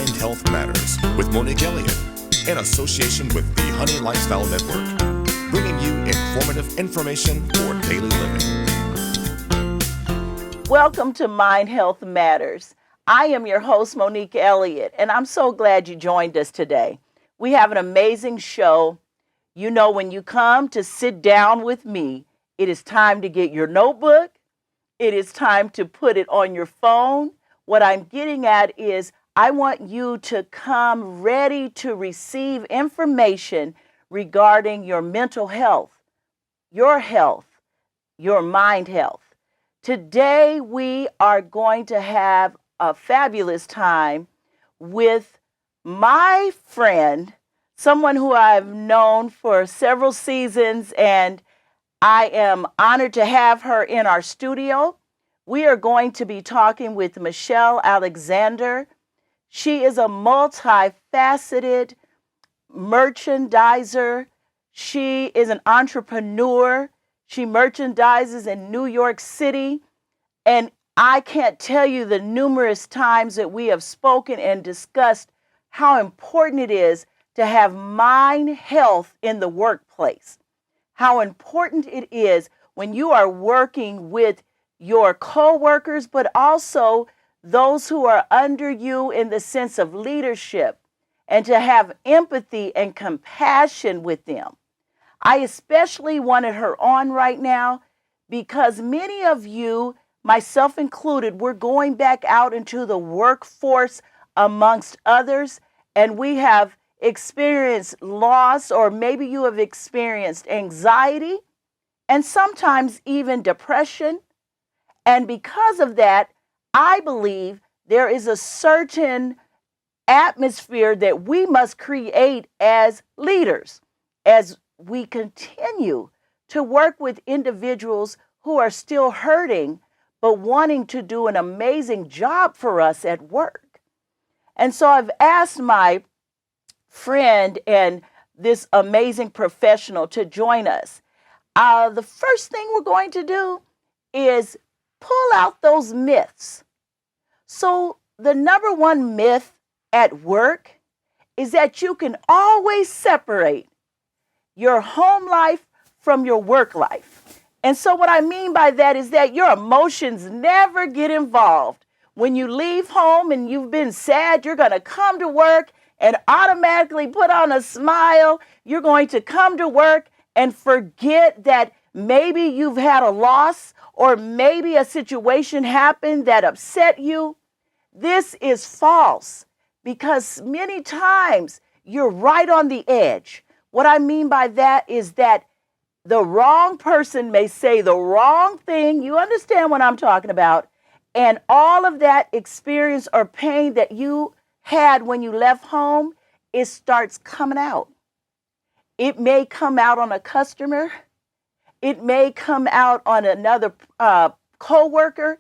Mind Health Matters with Monique Elliott in association with the Honey Lifestyle Network, bringing you informative information for daily living. Welcome to Mind Health Matters. I am your host, Monique Elliott, and I'm so glad you joined us today. We have an amazing show. You know, when you come to sit down with me, it is time to get your notebook. It is time to put it on your phone. What I'm getting at is I want you to come ready to receive information regarding your mental health, your mind health. Today, we are going to have a fabulous time with my friend, someone who I've known for several seasons, and I am honored to have her in our studio. We are going to be talking with Michelle Alexander. She is a multifaceted merchandiser. She is an entrepreneur. She merchandises in New York City. And I can't tell you the numerous times that we have spoken and discussed how important it is to have mind health in the workplace. How important it is when you are working with your coworkers, but also those who are under you in the sense of leadership, and to have empathy and compassion with them. I especially wanted her on right now because many of you, myself included, we're going back out into the workforce amongst others, and we have experienced loss, or maybe you have experienced anxiety and sometimes even depression. And because of that, I believe there is a certain atmosphere that we must create as leaders as we continue to work with individuals who are still hurting but wanting to do an amazing job for us at work. And so I've asked my friend and this amazing professional to join us. The first thing we're going to do is pull out those myths. So the number one myth at work is that you can always separate your home life from your work life. And so what I mean by that is that your emotions never get involved. When you leave home and you've been sad, you're going to come to work and automatically put on a smile. You're going to come to work and forget that maybe you've had a loss or maybe a situation happened that upset you. This is false because many times you're right on the edge. What I mean by that is that the wrong person may say the wrong thing. You understand what I'm talking about. And all of that experience or pain that you had when you left home, it starts coming out. It may come out on a customer. It may come out on another coworker.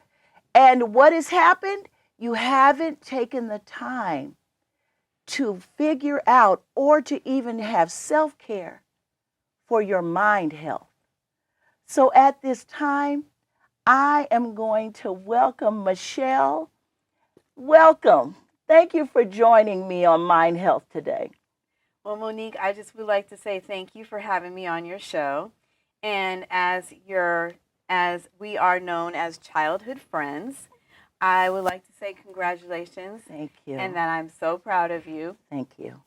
And what has happened? You haven't taken the time to figure out or to even have self-care for your mind health. So at this time, I am going to welcome Michelle. Welcome. Thank you for joining me on Mind Health today. Well, Monique, I just would like to say thank you for having me on your show. And as we are known as childhood friends, I would like to say congratulations. Thank you. And that I'm so proud of you. Thank you.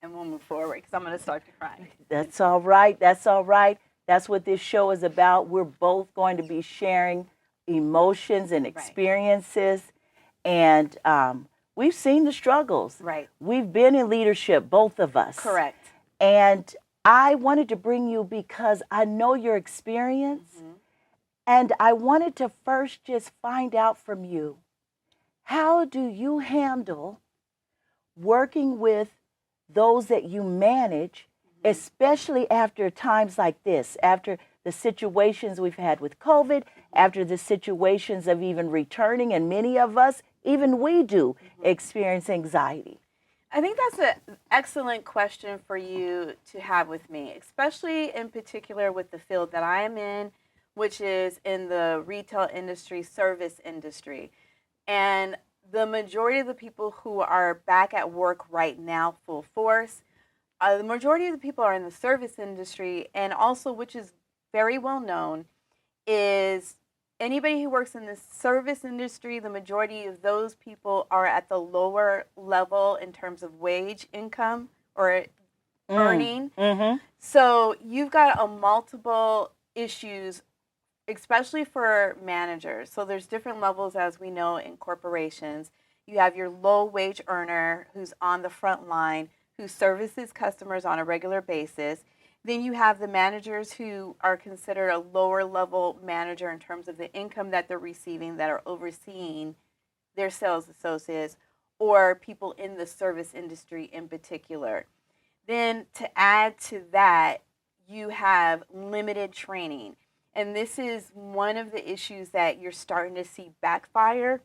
And we'll move forward because I'm going to start to cry. That's all right. That's all right. That's what this show is about. We're both going to be sharing emotions and experiences. Right. And we've seen the struggles. Right. We've been in leadership, both of us. Correct. And I wanted to bring you because I know your experience. Mm-hmm. And I wanted to first just find out from you, how do you handle working with those that you manage, especially after times like this, after the situations we've had with COVID, after the situations of even returning, and many of us, even we do, experience anxiety? I think that's an excellent question for you to have with me, especially in particular with the field that I am in, which is in the retail industry, service industry. And the majority of the people who are back at work right now, full force, the majority of the people are in the service industry, and also, which is very well known, is anybody who works in the service industry, the majority of those people are at the lower level in terms of wage income or earning. Mm-hmm. So you've got a multiple issues, especially for managers. So there's different levels, as we know, in corporations. You have your low wage earner who's on the front line, who services customers on a regular basis. Then you have the managers who are considered a lower level manager in terms of the income that they're receiving, that are overseeing their sales associates or people in the service industry in particular. Then to add to that, you have limited training. And this is one of the issues that you're starting to see backfire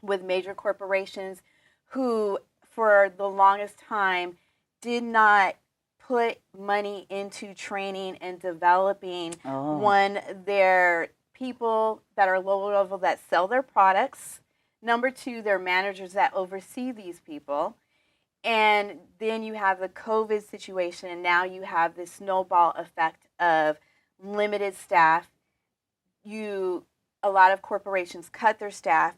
with major corporations who, for the longest time, did not put money into training and developing their people that are low level that sell their products. Number two, their managers that oversee these people. And then you have the COVID situation, and now you have this snowball effect of limited staff. A lot of corporations cut their staff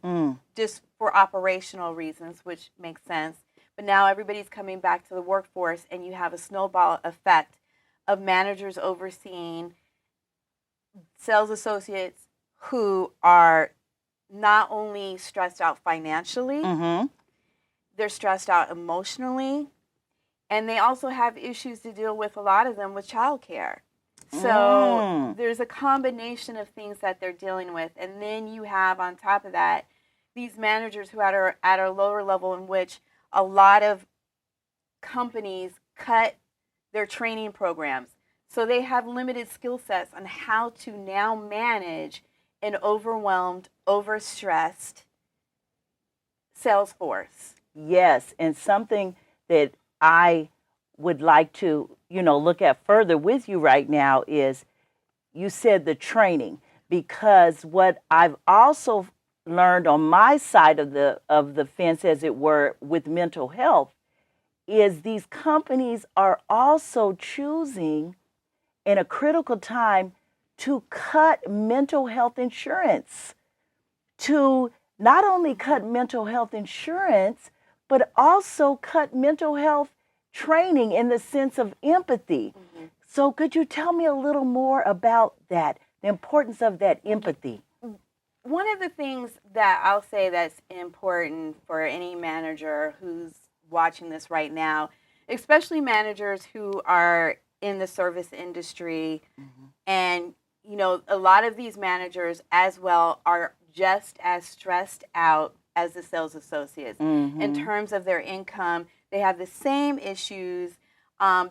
just for operational reasons, which makes sense. But now everybody's coming back to the workforce, and you have a snowball effect of managers overseeing sales associates who are not only stressed out financially, they're stressed out emotionally, and they also have issues to deal with, a lot of them, with childcare. So there's a combination of things that they're dealing with. And then you have, on top of that, these managers who are at a lower level, in which a lot of companies cut their training programs. So they have limited skill sets on how to now manage an overwhelmed, overstressed sales force. Yes, and something that I would like to, look at further with you right now is, you said the training, because what I've also learned on my side of the fence, as it were, with mental health, is these companies are also choosing in a critical time to cut mental health insurance, to not only cut mental health insurance, but also cut mental health training in the sense of empathy. So could you tell me a little more about that, the importance of that empathy? One of the things that I'll say that's important for any manager who's watching this right now, especially managers who are in the service industry, and a lot of these managers as well are just as stressed out as the sales associates in terms of their income. They have the same issues.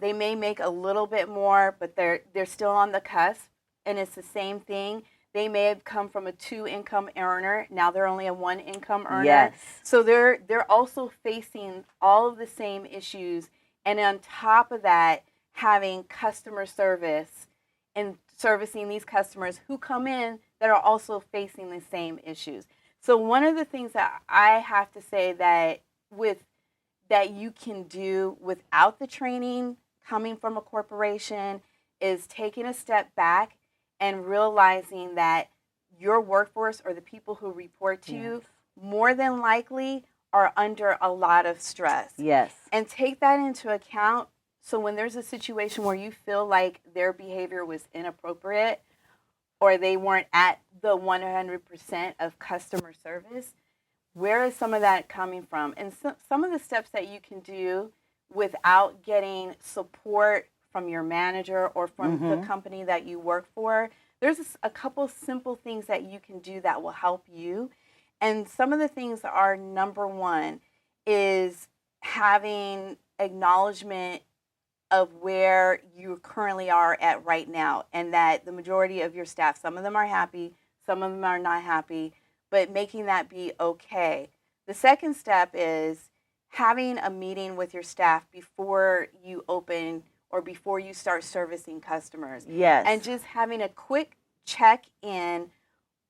They may make a little bit more, but they're still on the cusp, and it's the same thing. They may have come from a 2-income earner. Now they're only a 1-income earner. Yes. So they're also facing all of the same issues, and on top of that, having customer service and servicing these customers who come in that are also facing the same issues. So one of the things that I have to say that you can do without the training coming from a corporation is taking a step back and realizing that your workforce, or the people who report to you, more than likely are under a lot of stress. Yes. And take that into account. So when there's a situation where you feel like their behavior was inappropriate, or they weren't at the 100% of customer service, where is some of that coming from? And some of the steps that you can do without getting support from your manager or from the company that you work for, there's a couple simple things that you can do that will help you. And some of the things are, number one, is having acknowledgement of where you currently are at right now, and that the majority of your staff, some of them are happy, some of them are not happy, but making that be okay. The second step is having a meeting with your staff before you open or before you start servicing customers. Yes. And just having a quick check-in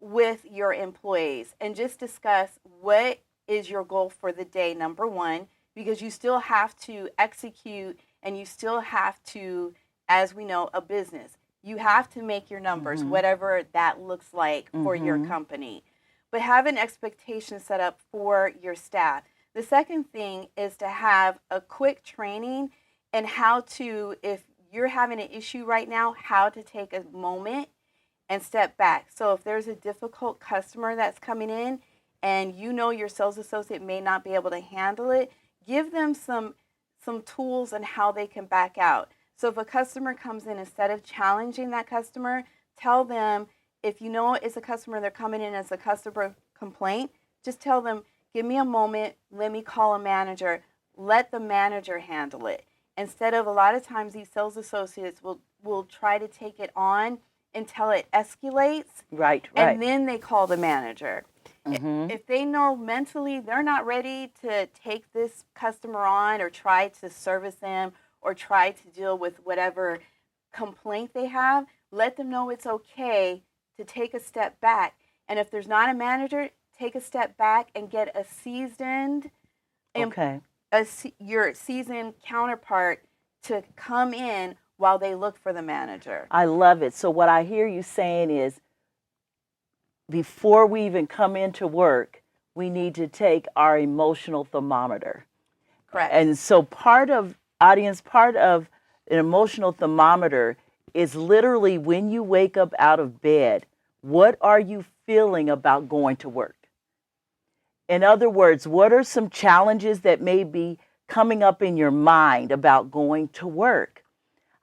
with your employees and just discuss what is your goal for the day, number one, because you still have to execute and you still have to, as we know, a business. You have to make your numbers, whatever that looks like for your company. But have an expectation set up for your staff. The second thing is to have a quick training and how to, if you're having an issue right now, how to take a moment and step back. So if there's a difficult customer that's coming in and you know your sales associate may not be able to handle it, give them some tools on how they can back out. So if a customer comes in, instead of challenging that customer, tell them, if you know it's a customer, they're coming in as a customer complaint, just tell them, give me a moment, let me call a manager, let the manager handle it. Instead of, a lot of times these sales associates will try to take it on until it escalates. Right. And then they call the manager. If they know mentally they're not ready to take this customer on or try to service them or try to deal with whatever complaint they have, let them know it's okay to take a step back. And if there's not a manager, take a step back and get a seasoned, your seasoned counterpart to come in while they look for the manager. I love it. So what I hear you saying is, before we even come into work, we need to take our emotional thermometer. Correct. And so part of an emotional thermometer is literally when you wake up out of bed, what are you feeling about going to work? In other words, what are some challenges that may be coming up in your mind about going to work?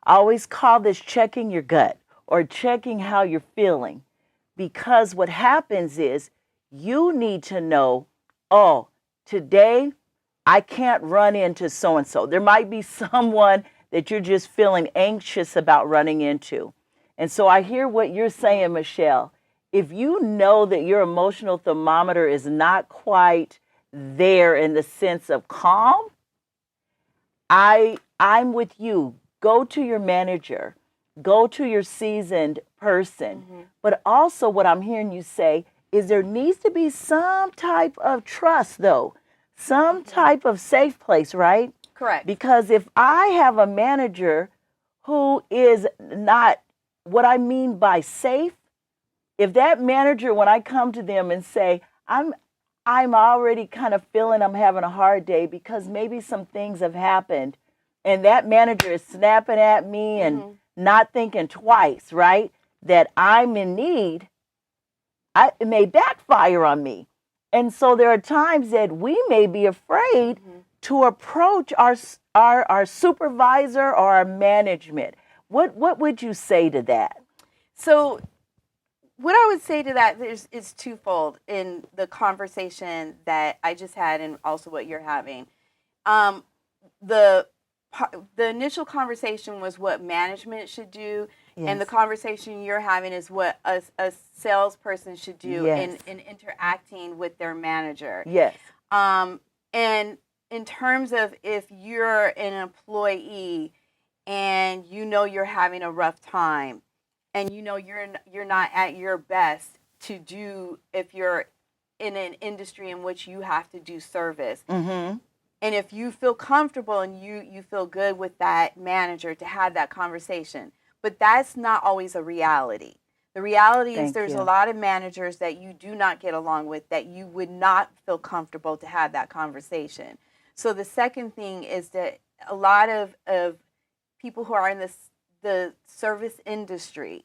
I always call this checking your gut or checking how you're feeling, because what happens is you need to know, oh, today I can't run into so-and-so. There might be someone that you're just feeling anxious about running into. And so I hear what you're saying, Michelle. If you know that your emotional thermometer is not quite there in the sense of calm, I'm with you. Go to your manager. Go to your seasoned person. But also what I'm hearing you say is there needs to be some type of trust, though. Some type of safe place, right? Correct. Because if I have a manager who is not, what I mean by safe, if that manager, when I come to them and say, I'm already kind of feeling I'm having a hard day because maybe some things have happened, and that manager is snapping at me and not thinking twice, right, that I'm in need, it may backfire on me. And so there are times that we may be afraid to approach our supervisor or our management. What would you say to that? So what I would say to that is twofold in the conversation that I just had and also what you're having. The initial conversation was what management should do, and the conversation you're having is what a salesperson should do in interacting with their manager. Yes. And in terms of if you're an employee and you know you're having a rough time, and you know you're not at your best to do, if you're in an industry in which you have to do service. And if you feel comfortable and you feel good with that manager to have that conversation. But that's not always a reality. The reality is there's a lot of managers that you do not get along with, that you would not feel comfortable to have that conversation. So the second thing is that a lot of people who are in the service industry,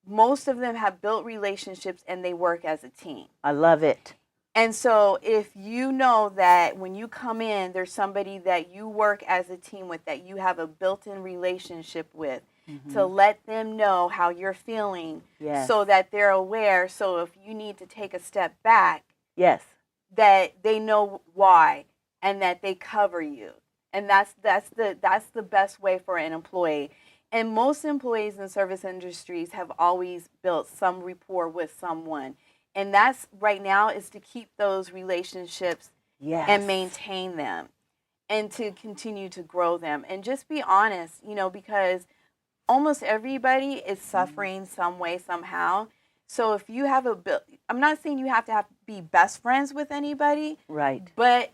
most of them have built relationships and they work as a team. I love it. And so if you know that when you come in, there's somebody that you work as a team with, that you have a built-in relationship with, to let them know how you're feeling, so that they're aware. So if you need to take a step back, that they know why and that they cover you. And that's the best way for an employee. And most employees in service industries have always built some rapport with someone. And that's right now is to keep those relationships and maintain them and to continue to grow them. And just be honest, because almost everybody is suffering some way, somehow. So if you have I'm not saying you have to be best friends with anybody, Right. but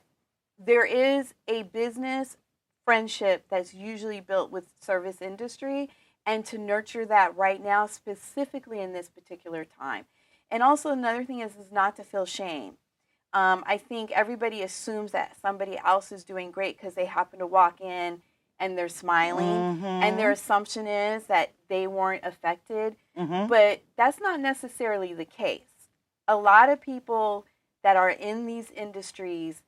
there is a business friendship that's usually built with service industry, and to nurture that right now, specifically in this particular time. And also another thing is not to feel shame. I think everybody assumes that somebody else is doing great because they happen to walk in and they're smiling, and their assumption is that they weren't affected. But that's not necessarily the case. A lot of people that are in these industries,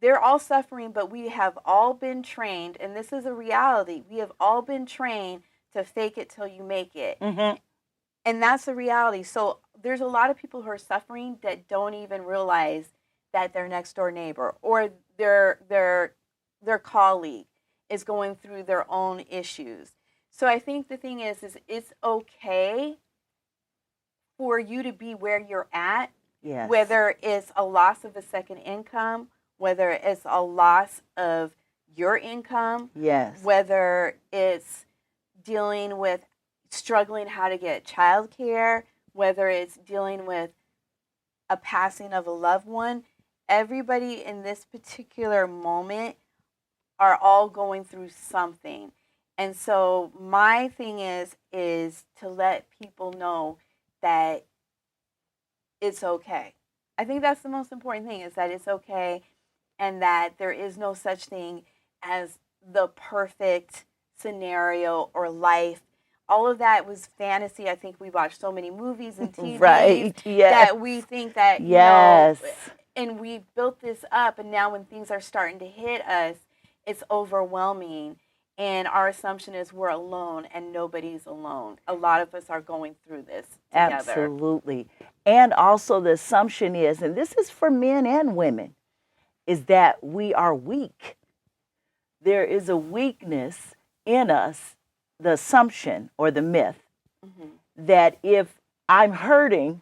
they're all suffering, but we have all been trained, and this is a reality. We have all been trained to fake it till you make it. And that's the reality. So there's a lot of people who are suffering that don't even realize that their next door neighbor or their colleague is going through their own issues. So I think the thing is it's okay for you to be where you're at, Yes. whether it's a loss of a second income, whether it's a loss of your income, Yes. whether it's dealing with struggling how to get childcare, whether it's dealing with a passing of a loved one. Everybody in this particular moment are all going through something. And so my thing is to let people know that it's okay. I think that's the most important thing, is that it's okay, and that there is no such thing as the perfect scenario or life. All of that was fantasy. I think we watched so many movies and TVs Right. Yes. that we think that, Yes. and we built this up, and now when things are starting to hit us, it's overwhelming. And our assumption is we're alone, and nobody's alone. A lot of us are going through this together. Absolutely. And also the assumption is, and this is for men and women, is that we are weak. There is a weakness in us, the assumption or the myth, that if I'm hurting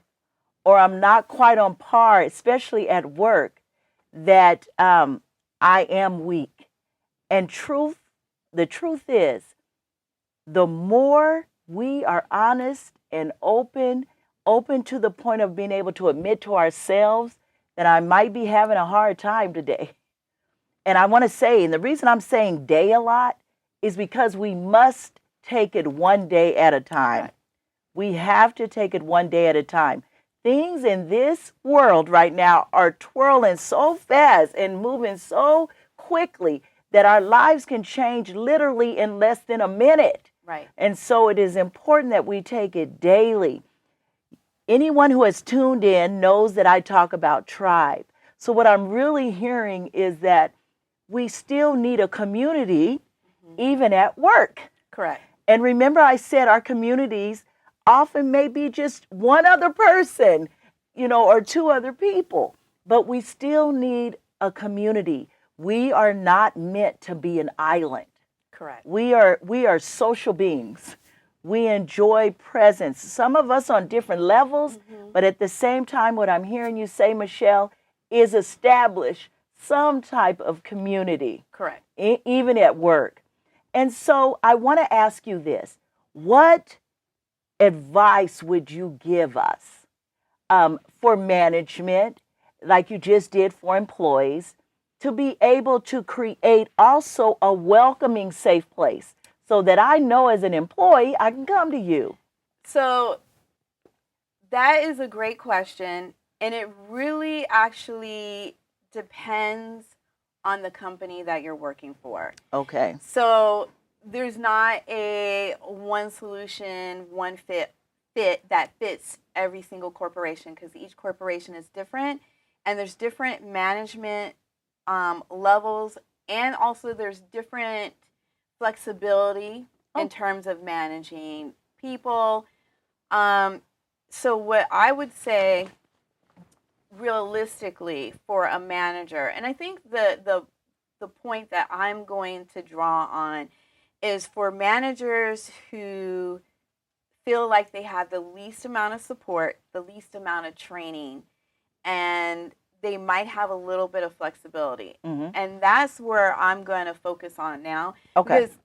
or I'm not quite on par, especially at work, that I am weak. And the truth is, the more we are honest and open to the point of being able to admit to ourselves that I might be having a hard time today. And I want to say, and the reason I'm saying day a lot is because we must take it one day at a time. Right. We have to take it one day at a time. Things in this world right now are twirling so fast and moving so quickly that our lives can change literally in less than a minute. Right. And so it is important that we take it daily. Anyone who has tuned in knows that I talk about tribe. So what I'm really hearing is that we still need a community, even at work. Correct. And remember, I said our communities often may be just one other person, or two other people, but we still need a community. We are not meant to be an island. Correct. We are social beings. We enjoy presence. Some of us on different levels, but at the same time, what I'm hearing you say, Michelle, is establish some type of community. Correct. Even at work. And so I want to ask you this. What advice would you give us for management, like you just did for employees, to be able to create also a welcoming, safe place so that I know as an employee I can come to you? So that is a great question, and it really actually depends on the company that you're working for. Okay. So there's not a one solution, one fit that fits every single corporation, because each corporation is different, and there's different management levels, and also there's different flexibility in terms of managing people. So what I would say realistically for a manager, and I think the point that I'm going to draw on is for managers who feel like they have the least amount of support, the least amount of training, and they might have a little bit of flexibility. And that's where I'm going to focus on now. Okay. Because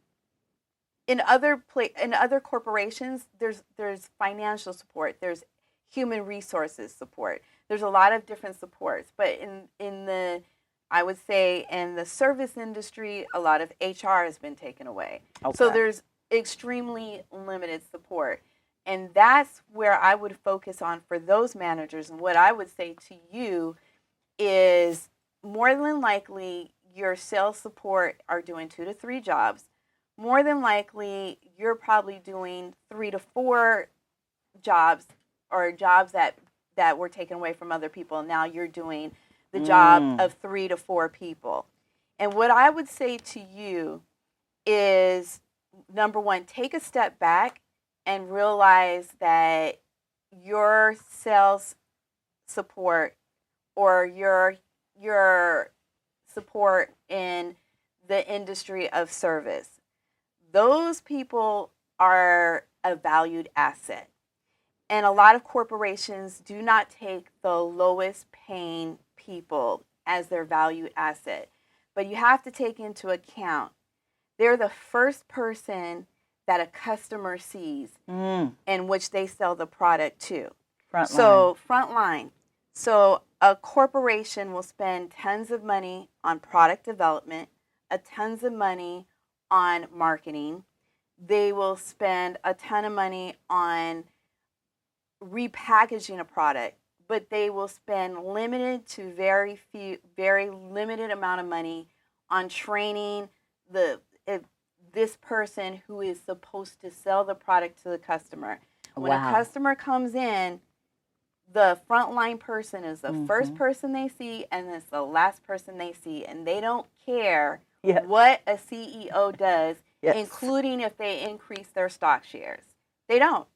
in other corporations, there's financial support, there's human resources support. There's a lot of different supports, but in the, I would say in the service industry, a lot of HR has been taken away. Okay. So there's extremely limited support. And that's where I would focus on for those managers. And what I would say to you is more than likely your sales support are doing 2 to 3 jobs. More than likely you're probably doing 3 to 4 jobs, or jobs that were taken away from other people. Now you're doing the job of 3 to 4 people. And what I would say to you is, number one, take a step back and realize that your sales support or your support in the industry of service, those people are a valued asset. And a lot of corporations do not take the lowest paying people as their valued asset. But you have to take into account they're the first person that a customer sees in which they sell the product to. Frontline. So a corporation will spend tons of money on product development, tons of money on marketing. They will spend a ton of money on repackaging a product, but they will spend very limited amount of money on training this person who is supposed to sell the product to the customer. When a customer comes in, the frontline person is the first person they see, and it's the last person they see, and they don't care what a CEO does, including if they increase their stock shares. They don't.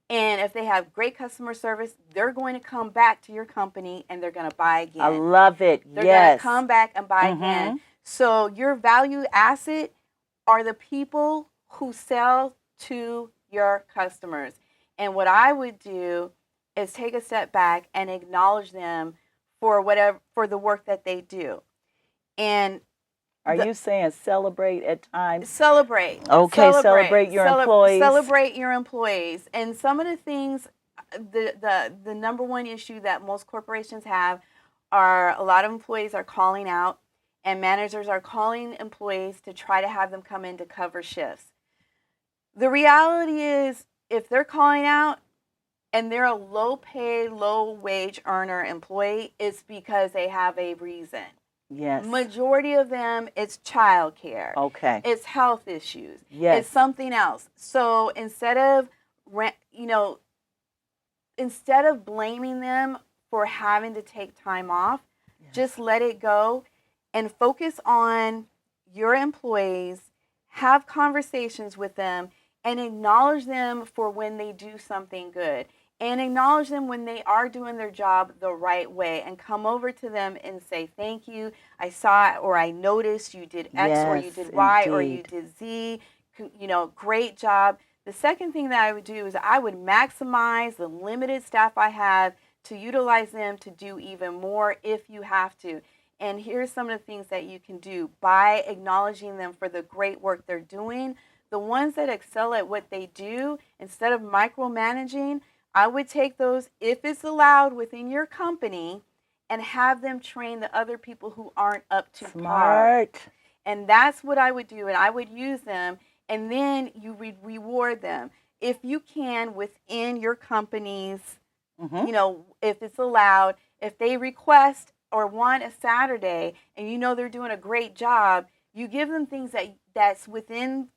And if they have great customer service, they're going to come back to your company and they're going to buy again. I love it. They're going to come back and buy again. So your value asset are the people who sell to your customers. And what I would do is take a step back and acknowledge them for the work that they do. And are you saying celebrate at times? Celebrate. Okay, celebrate your employees. Celebrate your employees. And some of the things, the number one issue that most corporations have are a lot of employees are calling out, and managers are calling employees to try to have them come in to cover shifts. The reality is, if they're calling out and they're a low-paid, low-wage earner employee, it's because they have a reason. Yes. Majority of them, it's childcare. Okay. It's health issues. Yes. It's something else. So instead of blaming them for having to take time off, just let it go and focus on your employees, have conversations with them, and acknowledge them for when they do something good. And acknowledge them when they are doing their job the right way, and come over to them and say, thank you, I saw or I noticed you did X or you did Y or you did Z, great job. The second thing that I would do is I would maximize the limited staff I have to utilize them to do even more if you have to. And here's some of the things that you can do by acknowledging them for the great work they're doing. The ones that excel at what they do, instead of micromanaging, I would take those, if it's allowed within your company, and have them train the other people who aren't up to par. And that's what I would do, and I would use them, and then you reward them. If you can, within your companies, if it's allowed, if they request or want a Saturday, and they're doing a great job, you give them things that's within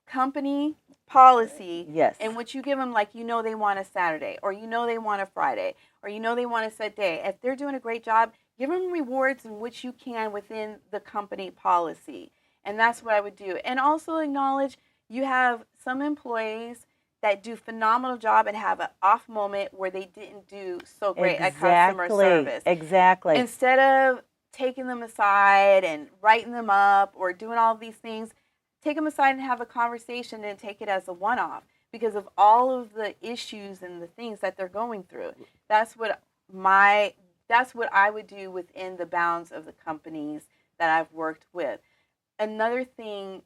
company policy, in which you give them, they want a Saturday, or they want a Friday, or they want a set day. If they're doing a great job, give them rewards in which you can within the company policy. And that's what I would do. And also acknowledge you have some employees that do phenomenal job and have an off moment where they didn't do so great at customer service. Exactly. Instead of taking them aside and writing them up or doing all of these things, take them aside and have a conversation and take it as a one-off because of all of the issues and the things that they're going through. That's what I would do within the bounds of the companies that I've worked with. Another thing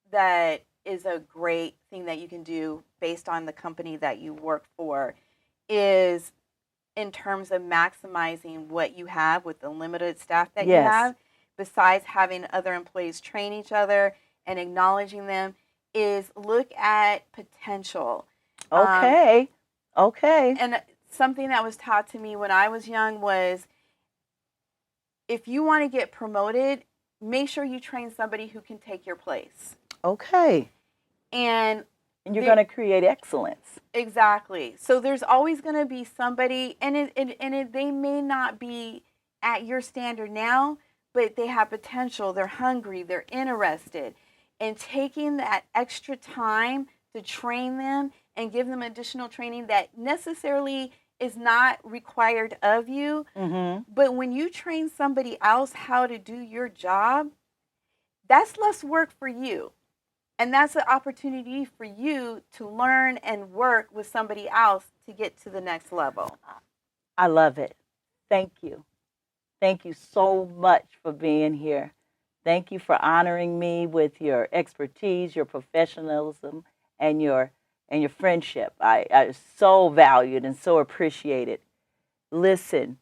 that is a great thing that you can do based on the company that you work for is in terms of maximizing what you have with the limited staff that you Yes. have, besides having other employees train each other and acknowledging them, is look at potential. Okay. Okay. And something that was taught to me when I was young was, if you want to get promoted, make sure you train somebody who can take your place. Okay. And you're going to create excellence. Exactly. So there's always going to be somebody, and they may not be at your standard now, but they have potential. They're hungry. They're interested. And taking that extra time to train them and give them additional training that necessarily is not required of you. Mm-hmm. But when you train somebody else how to do your job, that's less work for you. And that's an opportunity for you to learn and work with somebody else to get to the next level. I love it. Thank you. Thank you so much for being here. Thank you for honoring me with your expertise, your professionalism, and your friendship. I so valued and so appreciated. Listen,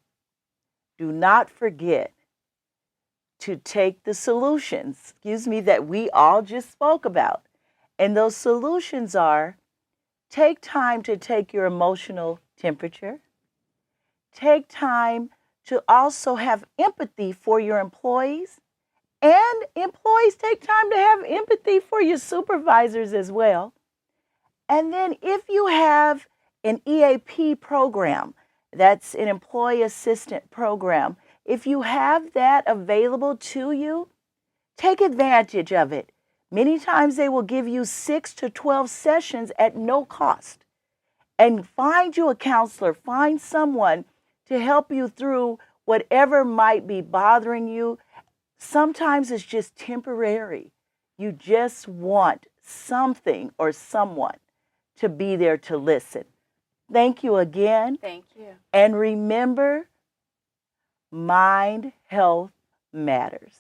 do not forget to take the solutions, that we all just spoke about. And those solutions are: take time to take your emotional temperature. Take time to also have empathy for your employees. And employees, take time to have empathy for your supervisors as well. And then if you have an EAP program, that's an employee assistant program, if you have that available to you, take advantage of it. Many times they will give you 6 to 12 sessions at no cost. And find you a counselor, find someone to help you through whatever might be bothering you. Sometimes it's just temporary. You just want something or someone to be there to listen. Thank you again. Thank you. And remember, mind health matters.